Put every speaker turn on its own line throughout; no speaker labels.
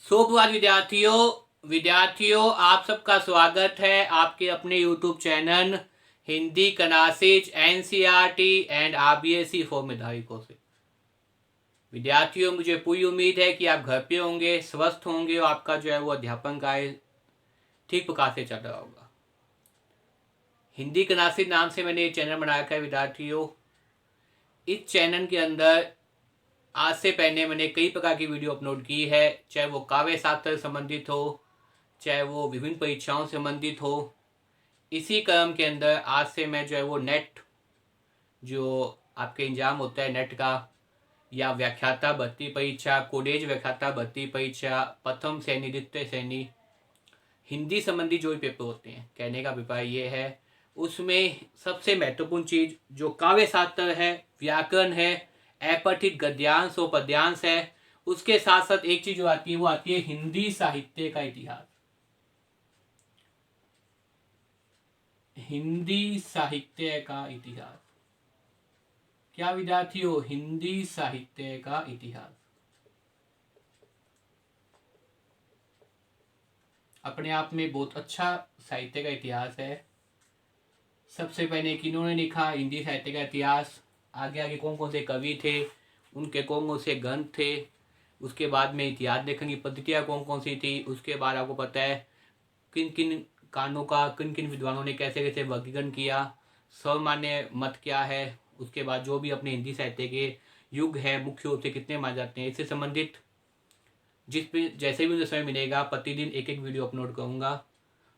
सुप्रभात विद्यार्थियों आप सबका स्वागत है आपके अपने YouTube चैनल हिंदी कनासिज NCERT एंड RBSE फॉर मेधाविकों से। विद्यार्थियों, मुझे पूरी उम्मीद है कि आप घर पे होंगे, स्वस्थ होंगे और आपका जो है वो अध्यापन कार्य ठीक प्रकार से चल रहा होगा। हिंदी कनासिज नाम से मैंने ये चैनल बनाया है विद्यार्थियों। इस चैनल के अंदर आज से पहले मैंने कई प्रकार की वीडियो अपलोड की है, चाहे वो काव्य शास्त्र से संबंधित हो, चाहे वो विभिन्न परीक्षाओं से संबंधित हो। इसी क्रम के अंदर आज से मैं जो है वो नेट जो आपके एग्जाम होता है नेट का, या व्याख्याता भर्ती परीक्षा, कॉलेज व्याख्याता भर्ती परीक्षा, प्रथम श्रेणी, द्वितीय श्रेणी, हिंदी संबंधी जो भी पेपर होते हैं, कहने का अभिप्राय ये है उसमें सबसे महत्वपूर्ण चीज जो काव्य शास्त्र है, व्याकरण है, अपठित गद्यांश और पद्यांश है, उसके साथ साथ एक चीज जो आती है वो आती है हिंदी साहित्य का इतिहास। हिंदी साहित्य का इतिहास। क्या विद्यार्थियों? हिंदी साहित्य का इतिहास अपने आप में बहुत अच्छा साहित्य का इतिहास है। सबसे पहले किन्होंने लिखा हिंदी साहित्य का इतिहास, आगे आगे कौन कौन से कवि थे, उनके कौन कौन से ग्रंथ थे, उसके बाद में इतिहास देखने की पद्धतियाँ कौन कौन सी थी, उसके बाद आपको पता है किन किन कांडों का किन किन विद्वानों ने कैसे कैसे वर्गीकरण किया, सर्वमान्य मत क्या है, उसके बाद जो भी अपने हिंदी साहित्य के युग है मुख्य रूप से कितने माने जाते हैं, इससे संबंधित जिस भी जैसे भी मुझे समय मिलेगा प्रतिदिन एक एक वीडियो अपलोड करूँगा।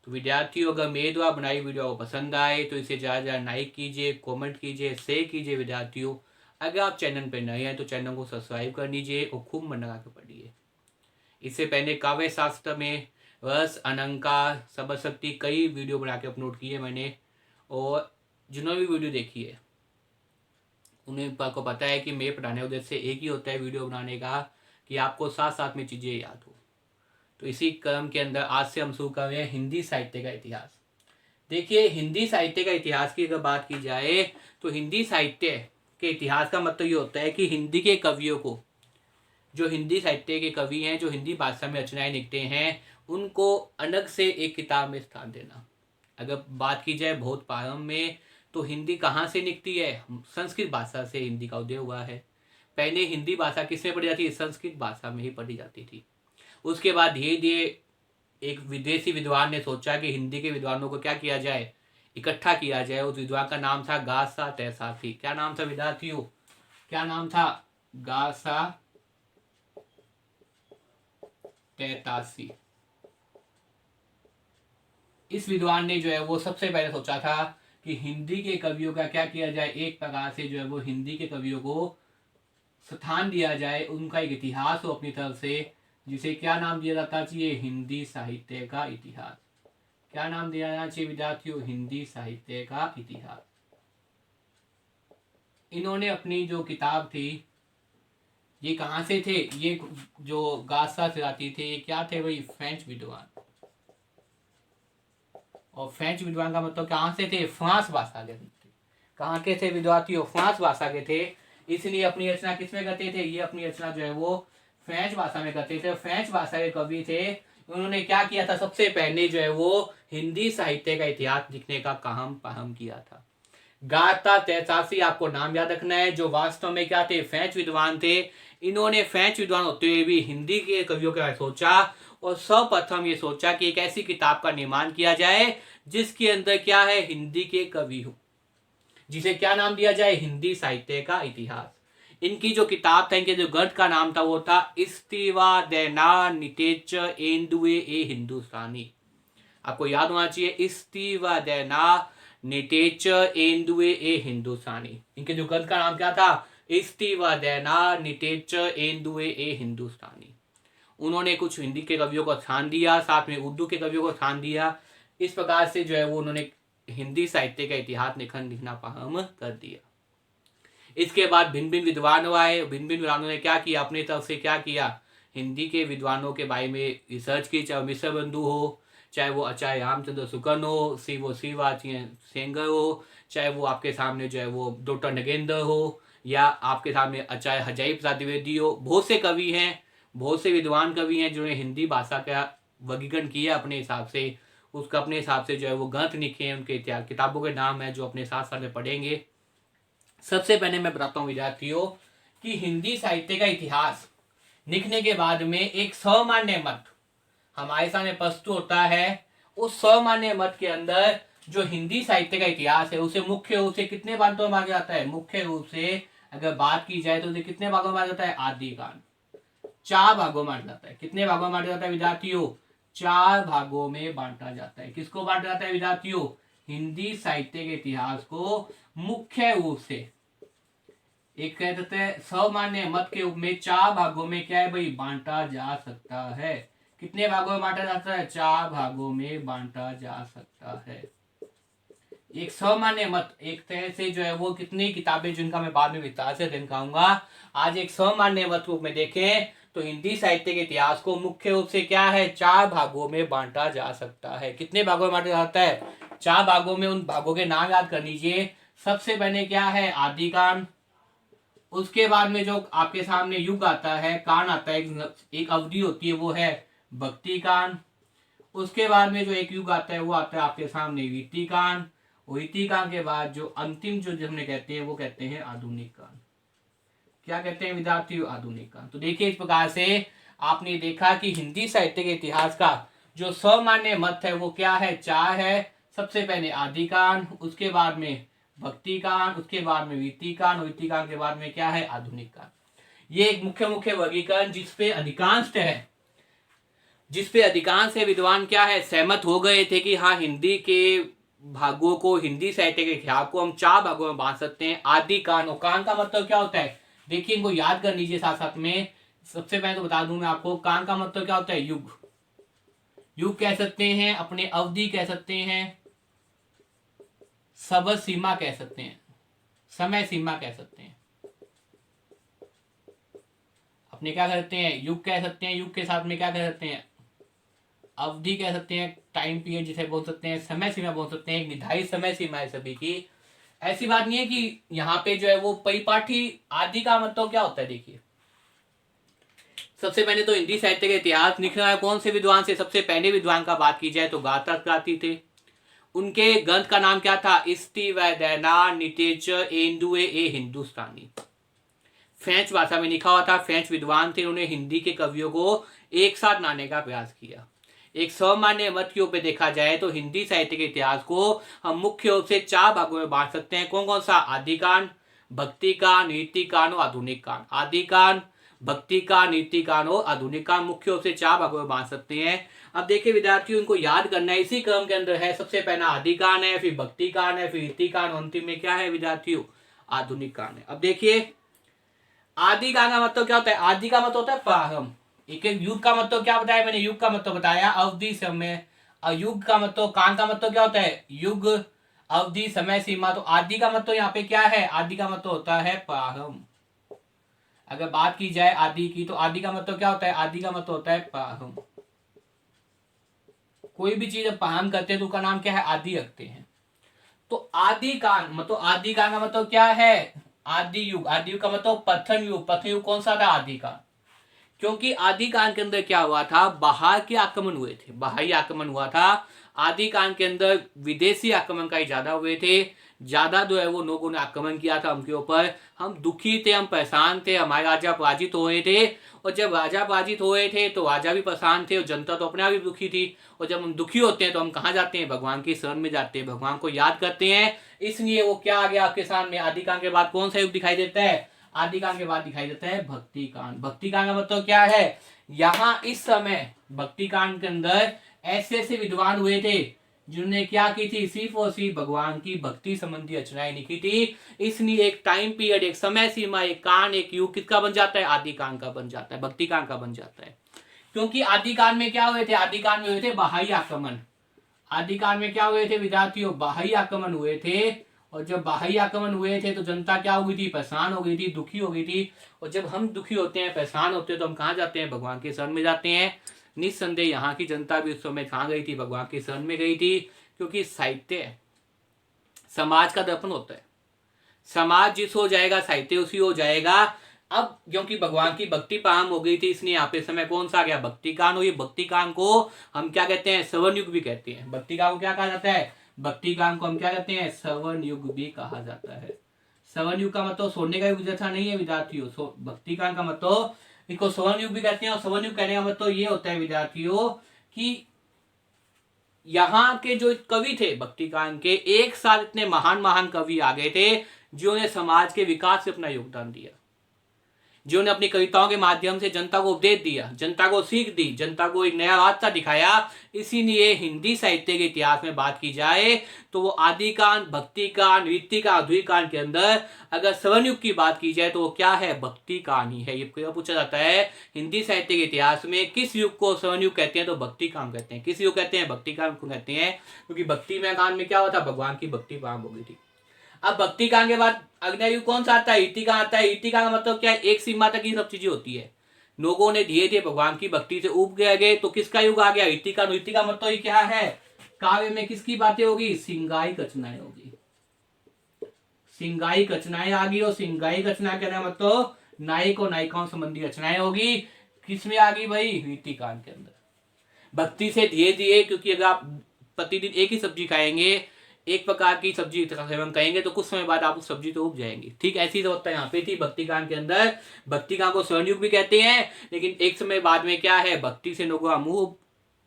तो विद्यार्थियों, अगर मेरे द्वारा बनाई वीडियो आपको पसंद आए तो इसे ज़्यादा ज़्यादा लाइक कीजिए, कमेंट कीजिए, शेयर कीजिए। विद्यार्थियों, अगर आप चैनल पर नए हैं तो चैनल को सब्सक्राइब कर लीजिए और खूब मन लगा कर पढ़िए। इससे पहले काव्य शास्त्र में रस, अलंकार, शब्द शक्ति कई वीडियो बना के अपलोड किए मैंने, और जिन्होंने भी वीडियो देखी है उन्हें को पता है कि मेरे पढ़ाने का उद्देश्य एक ही होता है वीडियो बनाने का, कि आपको साथ साथ में चीज़ें याद हो। तो इसी क्रम के अंदर आज से हम शुरू कर रहे हैं हिंदी साहित्य का इतिहास। देखिए, हिंदी साहित्य का इतिहास की अगर बात की जाए तो हिंदी साहित्य के इतिहास का मतलब ये होता है कि हिंदी के कवियों को, जो हिंदी साहित्य के कवि हैं, जो हिंदी भाषा में रचनाएं लिखते हैं, उनको अलग से एक किताब में स्थान देना। अगर बात की जाए बहुत प्रारंभ में तो हिंदी कहाँ से निकली है? संस्कृत भाषा से हिंदी का उदय हुआ है। पहले हिंदी भाषा किसमें पढ़ी जाती थी? संस्कृत भाषा में ही पढ़ी जाती थी। उसके बाद धीरे धीरे एक विदेशी विद्वान ने सोचा कि हिंदी के विद्वानों को क्या किया जाए, इकट्ठा किया जाए। उस विद्वान का नाम था गासा तैसासी। क्या नाम था विद्यार्थियों? क्या नाम था? गासा तैतासी। इस विद्वान ने जो है वो सबसे पहले सोचा था कि हिंदी के कवियों का क्या किया जाए, एक प्रकार से जो है वो हिंदी के कवियों को स्थान दिया जाए, उनका एक इतिहास हो अपनी तरफ से, जिसे क्या नाम दिया जाता चाहिए? हिंदी साहित्य का इतिहास। क्या नाम दिया जाना चाहिए विद्यार्थियों? हिंदी साहित्य का इतिहास। इन्होंने अपनी जो किताब थी, ये कहाँ से थे? ये जो गासा से आती थे, ये क्या थे? वही फ्रेंच विद्वान। और फ्रेंच विद्वान का मतलब कहाँ से थे? फ्रांस भाषा के थे। कहाँ के थे विद्यार्थियों? फ्रांस भाषा के थे। इसलिए अपनी रचना किसमें करते थे? ये अपनी रचना जो है वो फ्रेंच भाषा में करते थे। फ्रेंच भाषा के कवि थे। उन्होंने क्या किया था? सबसे पहले जो है वो हिंदी साहित्य का इतिहास लिखने का काम प्रारंभ किया था। गाता तैतासी आपको नाम याद रखना है, जो वास्तव में क्या थे? फ्रेंच विद्वान थे। इन्होंने फ्रेंच विद्वान होते हुए भी हिंदी के कवियों के बारे में सोचा, और सर्वप्रथम ये सोचा कि एक ऐसी किताब का निर्माण किया जाए जिसके अंदर क्या है? हिंदी के कवि हो, जिसे क्या नाम दिया जाए? हिंदी साहित्य का इतिहास। इनकी जो किताब था, इनके जो ग्रंथ का नाम था वो था इस्तीवा देना नितेच एंदुए ए हिंदुस्तानी। आपको याद होना चाहिए, इस्तीवा देना नितेच एंदुए ए हिंदुस्तानी। इनके जो ग्रंथ का नाम क्या था? इस्तीवा देना नितेच एंदुए ए हिंदुस्तानी। उन्होंने कुछ हिंदी के कवियों को स्थान दिया, साथ में उर्दू के कवियों को स्थान दिया। इस प्रकार से जो है वो उन्होंने हिंदी साहित्य का इतिहास लिखना प्रारंभ कर दिया। इसके बाद भिन्न भिन्न विद्वान आए। भिन्न भिन्न विद्वानों ने क्या किया? अपनी तरफ से क्या किया? हिंदी के विद्वानों के बारे में रिसर्च की, चाहे मिश्र बंधु हो, चाहे वो आचार्य रामचंद्र शुक्ल हो, शिवा सेंगर हो, चाहे वो आपके सामने जो है वो डॉक्टर नगेंद्र हो, या आपके सामने आचार्य हजाई प्रसाद द्विवेदी हो। बहुत से कवि हैं बहुत से विद्वान कवि हैं जिन्होंने हिंदी भाषा का वर्गीकरण किया अपने हिसाब से, उसका अपने हिसाब से जो है वो ग्रंथ लिखे हैं, उनके इतिहास किताबों के नाम है जो अपने साथ साथ में पढ़ेंगे। सबसे पहले मैं बताता हूँ विद्यार्थियों कि हिंदी साहित्य का इतिहास लिखने के बाद में एक सामान्य मत हमारे सामने प्रस्तुत होता है। उस सामान्य मत के अंदर जो हिंदी साहित्य का इतिहास है उसे मुख्य रूप से कितने भागों में बांटा जाता है? मुख्य रूप से अगर बात की जाए तो उसे कितने भागों में बांटा जाता है? आदि कांड 4 भागों में बांटा जाता है। कितने भागों में बांटा जाता है विद्यार्थियों? 4 भागों में बांटा जाता है। किसको बांटा जाता है विद्यार्थियों? हिंदी साहित्य के इतिहास को मुख्य रूप से एक कह देते हैं सामान्य मत के रूप में 4 भागों में क्या है भाई? बांटा जा सकता है। कितने भागों में बांटा जाता है? 4 भागों में बांटा जा सकता है। एक सामान्य मत एक तरह से जो है वो कितनी किताबें जिनका मैं बाद में विस्तार से दिखाऊंगा। आज एक सामान्य मत रूप में देखें तो हिंदी साहित्य के इतिहास को मुख्य रूप से क्या है? 4 भागों में बांटा जा सकता है। कितने भागों में बांटा जाता है? 4 भागों में। उन भागों के नाम याद कर लीजिए। सबसे पहले क्या है? आदि कांड। उसके बाद में जो आपके सामने युग आता है, कांड आता है, एक अवधि होती है, वो है भक्ति कांड। उसके बाद में जो एक युग आता है वो आता है आपके सामने रीति कांड। रीति कांड के बाद जो अंतिम जो हमने कहते हैं वो कहते हैं आधुनिक कांड। क्या कहते हैं विद्यार्थियों? आधुनिक कांड। तो देखिए इस प्रकार से आपने देखा कि हिंदी साहित्य के इतिहास का जो सामान्य मत है वो क्या है? 4 है। सबसे पहले आदि कांड, उसके बाद में भक्ति कांड, उसके बाद में रीति कांड, रीति कांड के बाद में क्या है? आधुनिक कांड। ये एक मुख्य मुख्य वर्गीकरण जिसपे अधिकांश विद्वान क्या है? सहमत हो गए थे कि हाँ हिंदी के भागों को, हिंदी साहित्य के इतिहास को हम 4 भागों में बांट सकते हैं। आदि कांड, और कांड का मतलब क्या होता है? देखिए इनको याद कर लीजिए साथ साथ में। सबसे पहले तो बता दूं मैं आपको, कांड का मतलब क्या होता है? युग। युग कह सकते हैं, अपने अवधि कह सकते हैं, समय सीमा कह सकते हैं, समय सीमा कह सकते हैं, अपने क्या कह सकते हैं? युग कह सकते हैं। युग के साथ में क्या कह सकते हैं? अवधि कह सकते हैं, टाइम पीरियड जिसे बोल सकते हैं, समय सीमा बोल सकते हैं। एक निर्धारित समय सीमा है सभी की। ऐसी बात नहीं है कि यहाँ पे जो है वो परिपाठी। आदि का मतलब क्या होता है? देखिए सबसे पहले तो हिंदी साहित्य का इतिहास लिखना है कौन से विद्वान से? सबसे पहले विद्वान का बात की जाए तो गाथा क्रांति थे। उनके ग्रंथ का नाम क्या था? इस्ती वैदना नितेचर एंदुए ए हिंदुस्तानी। फ्रेंच भाषा में लिखा हुआ था। फ्रेंच विद्वान थे, उन्होंने हिंदी के कवियों को एक साथ लाने का प्रयास किया। एक सामान्य मत के ऊपर देखा जाए तो हिंदी साहित्य के इतिहास को हम मुख्य रूप से 4 भागों में बांट सकते हैं। कौन कौन सा? आदि कांड, भक्ति कांड, रीति कांड और आधुनिक कांड। आदि कांड, भक्ति कांड, रीति कांड और आधुनिक कांड मुख्य रूप से 4 भागों में बांट सकते हैं। अब देखिए विद्यार्थियों, इनको याद करना है, इसी क्रम के अंदर है। सबसे पहला आदि कांड है, फिर भक्ति कांड है, फिर रीति कांड, अंतिम में क्या है विद्यार्थियों? आधुनिक कांड है। अब देखिए आदि कांड का मतलब क्या होता है? आदि का मतलब होता है प्रारंभ। एक एक युग का मतलब क्या बताया मैंने? युग का मतलब बताया अवधि, समय। युग का मतलब, कांड का मतलब क्या होता है? युग, अवधि, समय सीमा। तो आदि का मतलब यहाँ पे क्या है? आदि का मतलब होता है प्रारंभ। अगर बात की जाए आदि की तो आदि का मतलब क्या होता है? आदि का मतलब होता है प्रारंभ। कोई भी चीज प्रारंभ करते हैं तो उसका नाम क्या है? आदि रखते हैं। तो आदि कांड मतलब, आदि कांड का मतलब क्या है? आदि युग। आदि युग का मतलब प्रथम युग। प्रथम युग कौन सा था? आदि कांड। क्योंकि आदि कांड के अंदर क्या हुआ था? बाहर के आक्रमण हुए थे, बाहरी आक्रमण हुआ था। आदि कांड के अंदर विदेशी आक्रमण का ही ज्यादा हुए थे। ज्यादा जो है वो लोगों ने आक्रमण किया था उनके ऊपर। हम दुखी थे, हम परेशान थे, हमारे राजा पराजित हो रहे थे। और जब राजा पराजित हो रहे थे तो राजा भी परेशान थे और जनता तो अपने आप ही दुखी थी। और जब हम दुखी होते हैं तो हम कहाँ जाते हैं? भगवान की शरण में जाते हैं, भगवान को याद करते हैं। इसलिए वो क्या आ गया आपके सामने? आदि कांड के बाद कौन सा युग दिखाई देता है? आदि कांड के बाद दिखाई देता है भक्ति कांड। भक्ति कांड का मतलब क्या है? यहाँ इस समय भक्ति कांड के अंदर ऐसे ऐसे विद्वान हुए थे जिन्होंने क्या की थी? सिर्फ और सिर्फ भगवान की भक्ति संबंधी रचनाएं लिखी थी। इसलिए एक टाइम पीरियड, एक समय सीमा, एक कांड, एक युग किसका बन जाता है? आदि कांड का बन जाता है, भक्ति कांड का बन जाता है। क्योंकि आदि कांड में क्या हुए थे? आदि कांड में हुए थे बाह्य आक्रमण। आदि काल में क्या हुए थे विद्यार्थियों? बाह्य आक्रमण हुए थे। और जब बाह्य आक्रमण हुए थे तो जनता क्या हो गई थी? परेशान हो गई थी, दुखी हो गई थी। और जब हम दुखी होते हैं, परेशान होते हैं तो हम कहाँ जाते हैं? भगवान के शरण में जाते हैं। निस्संदेह यहाँ की जनता भी उस समय कहाँ गई थी? भगवान के शरण में गई थी। क्योंकि साहित्य समाज का दर्पण होता है। समाज जिस हो जाएगा साहित्य उसी हो जाएगा। अब क्योंकि भगवान की भक्ति प्रारंभ हो गई थी, इसलिए यहाँ पे समय कौन सा आ गया, भक्ति काल। और ये भक्ति काल को हम क्या कहते हैं, सवर्ण युग भी कहते हैं। भक्ति काल को क्या कहा जाता है, भक्ति काल को हम क्या कहते हैं, सवर्ण युग भी कहा जाता है। सवर्ण युग का मतलब सोने का युग जैसा नहीं है विद्यार्थियों। भक्ति काल का मतलब इसको सवर्ण युग भी कहते हैं। और सवर्ण युग कहने का मतलब ये होता है विद्यार्थियों कि यहाँ के जो कवि थे भक्ति काल के, एक साथ इतने महान महान कवि आ गए थे जिन्होंने समाज के विकास में अपना योगदान दिया, जिन्होंने अपनी कविताओं के माध्यम से जनता को उपदेश दिया, जनता को सीख दी, जनता को एक नया रास्ता दिखाया। इसीलिए हिंदी साहित्य के इतिहास में बात की जाए तो वो आदि कांड, भक्ति कांड, रीति कांड, अधूरी कांड के अंदर अगर स्वर्ण युग की बात की जाए तो वो क्या है, भक्ति कांड ही है। ये पूछा जाता है हिंदी साहित्य के इतिहास में किस युग को स्वर्ण युग कहते हैं, तो भक्ति कांड कहते हैं। किस युग कहते हैं, भक्ति कांड को कहते हैं, क्योंकि भक्ति में कांड में क्या हुआ था, भगवान की भक्ति प्रारंभ हो गई थी। अब भक्ति कांड के बाद अग्नि युग कौन सा आता है, इति कांड आता है। इति कांड का मतलब क्या है, एक सीमा तक ही सब चीजें होती है। लोगों ने धीरे धीरे भगवान की भक्ति से उब गए तो किसका युग आ गया, इति कांड। इति का मतलब ये क्या है, काव्य में किसकी बातें होगी, सिंगाई रचनाएं होगी। सिंगाई रचनाएं आ गई। और सिंगाई रचना कहना मतलब नायक और नायिकाओं संबंधी रचनाएं होगी। किसमें आ गई भाई, इति कांड के अंदर। भक्ति से धीरे धीरे, क्योंकि अगर आप प्रतिदिन एक ही सब्जी खाएंगे, एक प्रकार की सब्जी सेवन करेंगे तो कुछ समय बाद आप उस सब्जी तो उग जाएंगी। ठीक ऐसी तो होता है यहाँ पे थी भक्ति कांड के अंदर। भक्ति कांड को स्वर्ण युग भी कहते हैं, लेकिन एक समय बाद में क्या है, भक्ति से लोगों का मुंह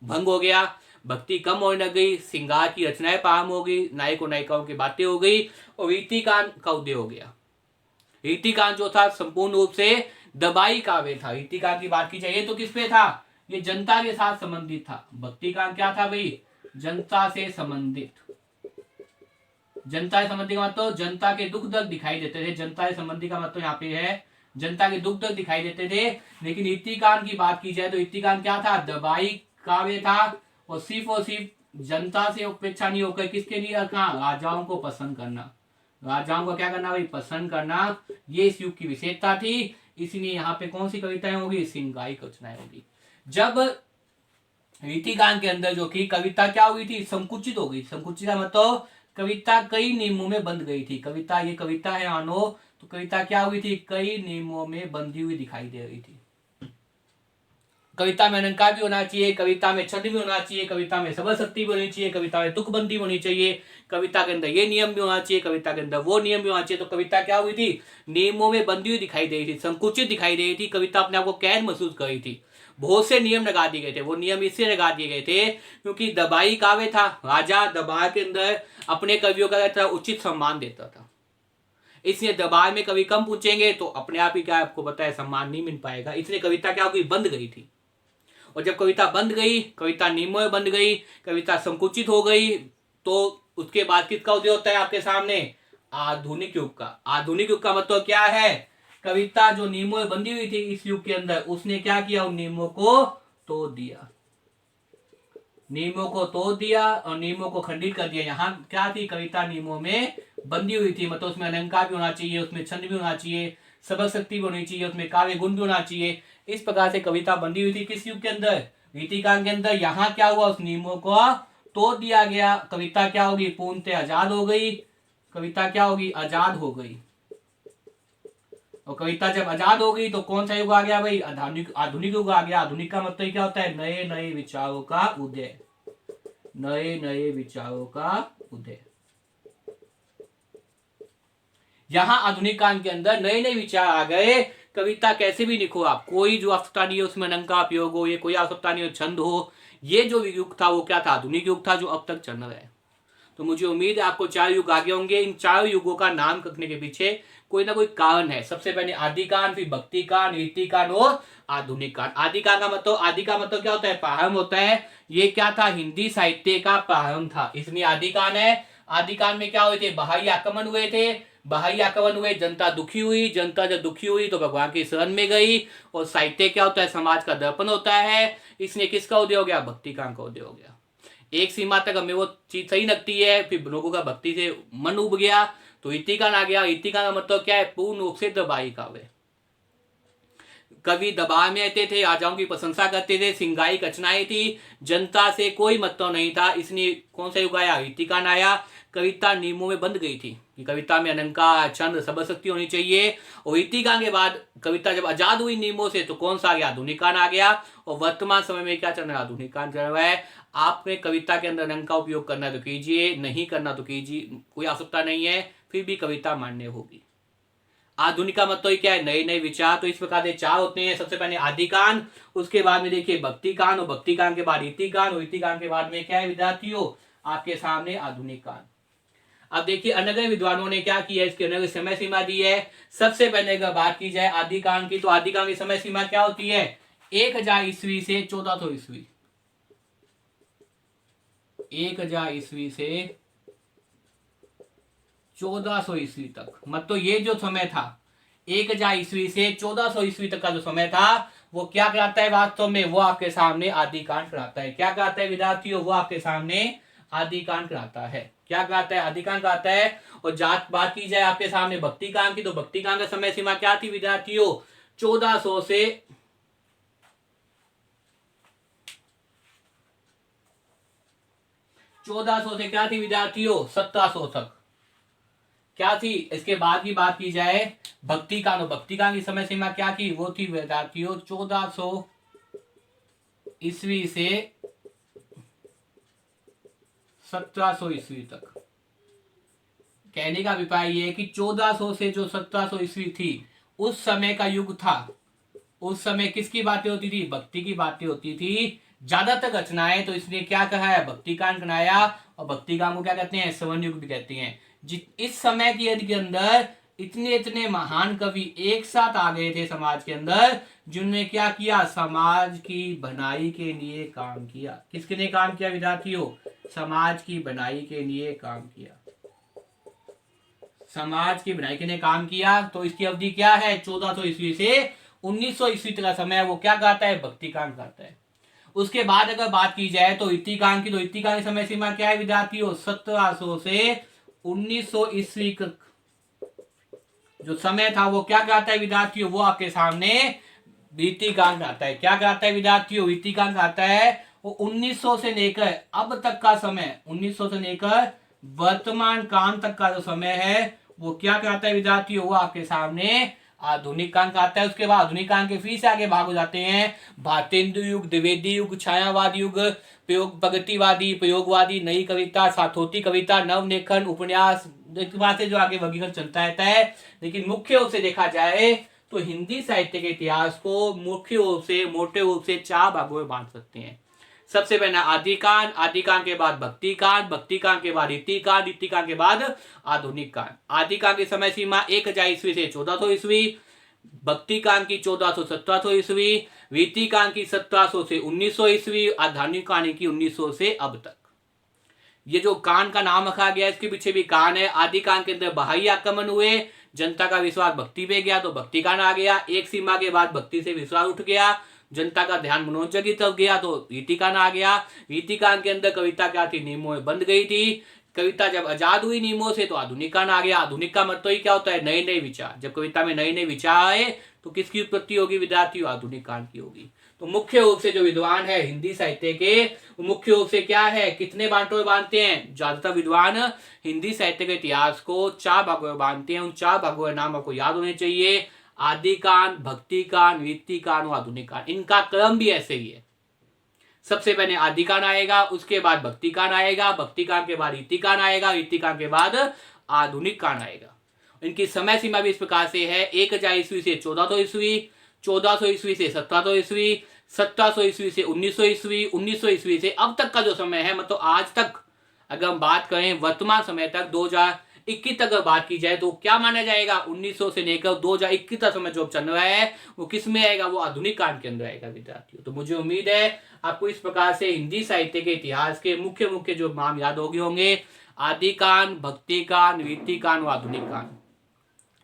भंग हो गया, भक्ति कम होने लग गई, श्रृंगार की रचनाएं प्रारंभ हो गई, नायक और नायिकाओं की बातें हो गई और रीति कांड का उदय हो गया। रीति कांड जो था संपूर्ण रूप से दबाई काव्य था। रीति कांड की बात की जाए तो किस पे था, ये जनता के साथ संबंधित था। भक्ति कांड क्या था भाई, जनता से संबंधित। जनता से संबंधी का मतलब जनता के दुख दर्द दिखाई देते थे। जनता से संबंधी का मतलब यहाँ पे है जनता के दुख दर्द दिखाई देते थे। लेकिन इति कांड की बात की जाए तो इति कांड क्या था, दबाई काव्य था और सिर्फ जनता से उपेक्षा नहीं होकर किसके लिए रखना, राजाओं को पसंद करना। राजाओं को क्या करना भाई, पसंद करना। ये इस युग की विशेषता थी। इसलिए यहाँ पे कौन सी कविताएं होगी, सिंगाई रचनाएं होगी। जब रीति कांड के अंदर जो की कविता क्या हुई थी, संकुचित हो गई। संकुचित का मतलब कविता कई नियमों में बंध गई थी। कविता, ये कविता है मानो तो कविता क्या हुई थी, कई नियमों में बंधी हुई दिखाई दे रही थी। कविता में अलंकार भी होना चाहिए, कविता में छंद भी होना चाहिए, कविता में शब्द शक्ति भी होनी चाहिए, कविता में तुकबंदी होनी चाहिए, कविता के अंदर ये नियम भी होना चाहिए, कविता के अंदर वो नियम भी होना चाहिए। तो कविता क्या हुई थी, नियमों में बंधी हुई दिखाई दे रही थी, संकुचित दिखाई दे रही थी। कविता अपने आप को कैद महसूस कर रही थी। बहुत से नियम लगा दिए गए थे। वो नियम इसलिए लगा दिए गए थे क्योंकि दबाई काव्य था। राजा दबाव के अंदर अपने कवियों का उचित सम्मान देता था। इसलिए दबाव में कवि कम पूछेंगे तो अपने आप ही क्या आपको पता है, सम्मान नहीं मिल पाएगा। इसलिए कविता क्या हो गई, बंद गई थी। और जब कविता बंद गई, कविता नियमों में बंद गई, कविता संकुचित हो गई, तो उसके बाद किसका उदय होता है आपके सामने, आधुनिक युग का। आधुनिक युग का मतलब क्या है, कविता जो नियमों में बंधी हुई थी इस युग के अंदर, उसने क्या किया, उन नियमों को तोड़ दिया। नियमों को तोड़ दिया और नियमों को खंडित कर दिया। यहाँ क्या थी, कविता नियमों में बंधी हुई थी, मतलब उसमें अलंकार भी होना चाहिए, उसमें छंद भी होना चाहिए, शब्द शक्ति भी होनी चाहिए, उसमें काव्य गुण भी होना चाहिए। इस प्रकार से कविता बंधी हुई थी किस युग के अंदर, रीति कांड के अंदर। यहाँ क्या हुआ, उस नियमों को तोड़ दिया गया। कविता क्या होगी, पूर्णतः आजाद हो गई। कविता क्या होगी, आजाद हो गई। और कविता जब आजाद हो गई तो कौन सा युग आ गया भाई, आधुनिक युग आ गया। आधुनिक का मतलब क्या होता है, नए नए विचारों का उदय। नए नए विचारों का उदय। यहां आधुनिक काल के अंदर नए नए विचार आ गए। कविता कैसे भी लिखो आप, कोई जो आवश्यकता नहीं है उसमें अलंकार का उपयोग हो, ये कोई आवश्यकता नहीं हो छंद हो। ये जो युग था वो क्या था, आधुनिक युग था, जो अब तक चल रहा है। तो मुझे उम्मीद है आपको 4 युग आगे होंगे। इन 4 युगों का नाम रखने के पीछे कोई ना कोई कारण है। सबसे पहले आदि काल, फिर भक्ति काल, रीति काल और आधुनिक काल। आदि काल का मतलब, आदि का मतलब क्या होता है, प्रारंभ होता है। ये क्या था, हिंदी साहित्य का प्रारंभ था, इसलिए आदि काल है। आदि काल में क्या हुए थे, बाहरी आक्रमण हुए थे। बाहरी आक्रमण हुए, जनता दुखी हुई। जनता जब दुखी हुई तो भगवान की शरण में गई। और साहित्य क्या होता है, समाज का दर्पण होता है। इसलिए किसका उदय हो गया, भक्ति काल का उदय हो गया। एक सीमा तक हमें वो चीज सही लगती है, फिर लोगों का भक्ति से मन उब गया तो इति काल आ गया। इति काल का मतलब क्या है, पूर्ण रूप से दबाई काव्य। कवि दबाव में रहते थे, राजाओं की प्रशंसा करते थे, सिंगाई रचनाएं थी, जनता से कोई मतलब नहीं था, इसलिए कौन सा युग आया? रीतिकान आया। कविता नियमों में बंध गई थी कि कविता में अलंकार, छंद, शब्द शक्ति होनी चाहिए। और रीतिकान के बाद कविता जब आजाद हुई नियमों से तो कौन सा आ गया? आधुनिक कान आ गया। और वर्तमान समय में क्या चल रहा है? आधुनिक कान चल रहा है। आपने कविता के अंदर अलंकार का उपयोग करना तो कीजिए, नहीं करना तो कीजिए, कोई आवश्यकता नहीं है, फिर भी कविता मान्य होगी। आधुनिक का मतलब क्या है? नए नए विचार। तो इस प्रकार के चार होते हैं। सबसे पहले आदिकान, उसके बाद में देखिए भक्ति कान, और भक्ति कान के बाद रीतिकान, और रीतिकान के बाद में क्या है विद्यार्थियों? आपके सामने आधुनिक कान। अब देखिए अन्य विद्वानों ने क्या किया, इसके अलग समय सीमा दी है। सबसे पहले अगर बात की जाए आदिकान की, तो आदिकान की समय सीमा क्या होती है? 1000 ईस्वी से 1400 ईस्वी। 1000 ईस्वी से 1400 ईस्वी तक, मतलब ये जो समय था 1000 ईस्वी से 1400 ईस्वी तक का जो समय था, वो क्या कराता है वास्तव में? वो आपके सामने आदिकांड कराता है। क्या कराता है विद्यार्थियों? वो आपके सामने आदिकांड कराता है। क्या कराता है? आदिकांड कराता है। और बात की जाए आपके सामने भक्ति कांड की, तो भक्ति कांड का समय सीमा क्या थी विद्यार्थियों? 1400 से 1400 से क्या थी विद्यार्थियों? 1700 तक क्या थी। इसके बाद की बात की जाए भक्ति कांड, भक्ति कांड की समय सीमा क्या थी? वो थी विद्यार्थियों 1400 ईस्वी से 1700 ईस्वी तक। कहने का अभिप्राय यह है कि 1400 से जो 1700 ईस्वी थी, उस समय का युग था। उस समय किसकी बातें होती थी? भक्ति की बातें होती थी, ज्यादातर रचनाएं। तो इसलिए क्या कहा है? भक्ति कांड बनाया। और भक्ति कांड को क्या कहते हैं? स्वर्ण युग भी कहते हैं। इस समय की यदि के अंदर इतने इतने महान कवि एक साथ आ गए थे समाज के अंदर, जिन्होंने क्या किया? समाज की भलाई के लिए काम किया। किसके लिए काम किया विद्यार्थियों? समाज की भलाई के लिए काम किया। समाज की भलाई के लिए काम किया। तो इसकी अवधि क्या है? 1400 ईस्वी से 1900 ईस्वी तक का समय वो क्या कहता है? भक्ति कांड कहता है। उसके बाद अगर बात की जाए तो रीतिकांड की, तो रीतिकांड की समय सीमा क्या है विद्यार्थियों? 1700 से 1900 ईस्वी जो समय था वो क्या कहता है विद्यार्थियों? वो आपके सामने रीतिकांड आता है। क्या कहता है विद्यार्थियों? रीतिकांड आता है। वो 1900 से लेकर अब तक का समय, 1900 से लेकर वर्तमान काल तक का जो समय है, वो क्या कहता है विद्यार्थियों? वो आपके सामने आधुनिक काल आता है। उसके बाद आधुनिक काल के फिर से आगे भाग हो जाते हैं। भारतेंदु युग, द्विवेदी युग, छायावाद युग, प्रयोग प्रगतिवादी, प्रयोगवादी, नई कविता, साथोती कविता, नवलेखन, उपन्यास, से जो आगे वर्गीकरण चलता रहता है। लेकिन मुख्य रूप से देखा जाए तो हिंदी साहित्य के इतिहास को मुख्य रूप से मोटे रूप से 4 भागों में बांट सकते हैं। सबसे पहले आदिकांड, आदिकांड के बाद भक्ति कांड, भक्ति कांड के बाद रीतिकांड, रीतिकांड के बाद आधुनिक कांड। आदिकांड की समय सीमा 1000 ईस्वी से 1400 ईस्वी, भक्ति कांड की 1400 1700 ईस्वी, रीतिकांड की 1700 से 1900 ईस्वी, आधुनिक कांड की 1900 से अब तक। ये जो कांड का नाम रखा गया इसके पीछे भी कांड है। आदि कांड के अंदर बाह्य आक्रमण हुए, जनता का विश्वास भक्ति पे गया तो भक्ति कांड आ गया। एक सीमा के बाद भक्ति से विश्वास उठ गया, जनता का ध्यान मनोरंजन की तरफ गया तो रीतिकांड आ गया। रीतिकांड के अंदर कविता क्या थी? नियमों में बंध गई थी। कविता जब आजाद हुई नियमों से तो आधुनिक कांड आ गया। आधुनिक का मतलब ही क्या होता है? नए नए विचार। जब कविता में नए नए विचार आए तो किसकी उत्पत्ति होगी विद्यार्थी? आधुनिक कांड की होगी। तो मुख्य रूप से जो विद्वान है हिंदी साहित्य के, मुख्य रूप से क्या है? कितने बांटों में बांधते हैं? ज्यादातर विद्वान हिंदी साहित्य के इतिहास को 4 भागों में बांधते हैं। उन 4 भागों के नाम आपको याद होने चाहिए। आदिकांड, भक्ति कांड, रीतिकांड और आधुनिक कांड। इनका क्रम भी ऐसे ही है। सबसे पहले आदिकांड आएगा, उसके बाद भक्ति कांड आएगा, भक्ति कांड के बाद रीतिकांड आएगा, रीतिकांड के बाद आधुनिक कांड आएगा। इनकी समय सीमा भी इस प्रकार से है। 1000 ईस्वी से 1400 ईस्वी, 1400 ईस्वी से 1700 ईस्वी, 1700 ईस्वी से 1900 ईस्वी, 1900 ईस्वी से अब तक का जो समय है, मतलब आज तक अगर हम बात करें वर्तमान समय तक 2021 तक अगर बात की जाए तो क्या माना जाएगा? 1900 से लेकर 2021 तक समय जो चल रहा है वो किस में आएगा? वो आधुनिक कांड के अंदर आएगा विद्यार्थियों। तो मुझे उम्मीद है आपको इस प्रकार से हिंदी साहित्य के इतिहास के मुख्य मुख्य जो नाम याद हो गए होंगे। आदि कांड, भक्ति कांड, रीति कांड और आधुनिक कांड।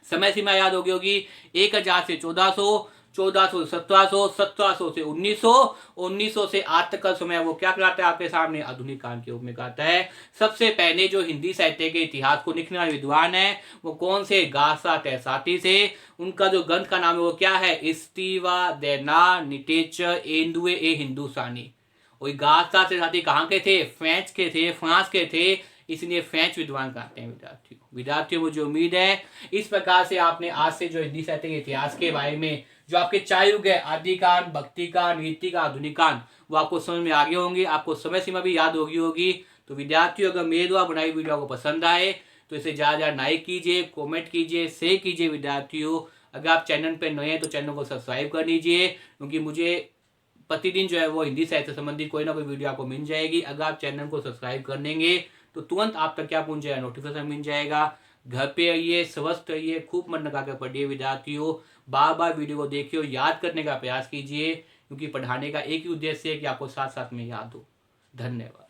समय सीमा याद होगी 1000 से 1400, 1400 से 1700, 1700 से 1900, 1900 से आज तक का समय वो क्या कराता है आपके सामने, आधुनिक काल के रूप में कहता है। सबसे पहले जो हिंदी साहित्य के इतिहास को लिखने वाले विद्वान है वो कौन से, गासा तहसाती से। उनका जो ग्रंथ का नाम है वो क्या है, इस्तीवा देना निटेचर एंदुए ए हिंदुस्तानी। वही गासा तहसाती कहाँ के थे, फ्रेंच के थे, फ्रांस के थे, इसलिए फ्रेंच विद्वान कहते हैं विद्यार्थियों मुझे उम्मीद है इस प्रकार से आपने आज से जो हिंदी साहित्य के इतिहास के बारे में जो आपके 4 युग है, आदिकाल, भक्तिकाल, नीतिकाल, आधुनिकाल, वो आपको समझ में आ गए होंगे, आपको समय सीमा भी याद होगी। तो विद्यार्थियों अगर मेरे द्वारा बनाई वीडियो आपको पसंद आए तो इसे ज़्यादा लाइक कीजिए, कमेंट कीजिए, शेयर कीजिए। विद्यार्थियों अगर आप चैनल पर नए हैं तो चैनल को सब्सक्राइब कर लीजिए, क्योंकि मुझे प्रतिदिन जो है वो हिंदी साहित्य संबंधी कोई ना कोई वीडियो आपको मिल जाएगी। अगर आप चैनल को सब्सक्राइब कर लेंगे तो तुरंत आप तक क्या पहुंच जाएगा, नोटिफिकेशन मिल जाएगा। घर पे रहिए, स्वस्थ रहिए, खूब मन लगा कर पढ़िए विद्यार्थियों। बार बार वीडियो को देखिए, याद करने का प्रयास कीजिए, क्योंकि पढ़ाने का एक ही उद्देश्य है कि आपको साथ साथ में याद हो। धन्यवाद।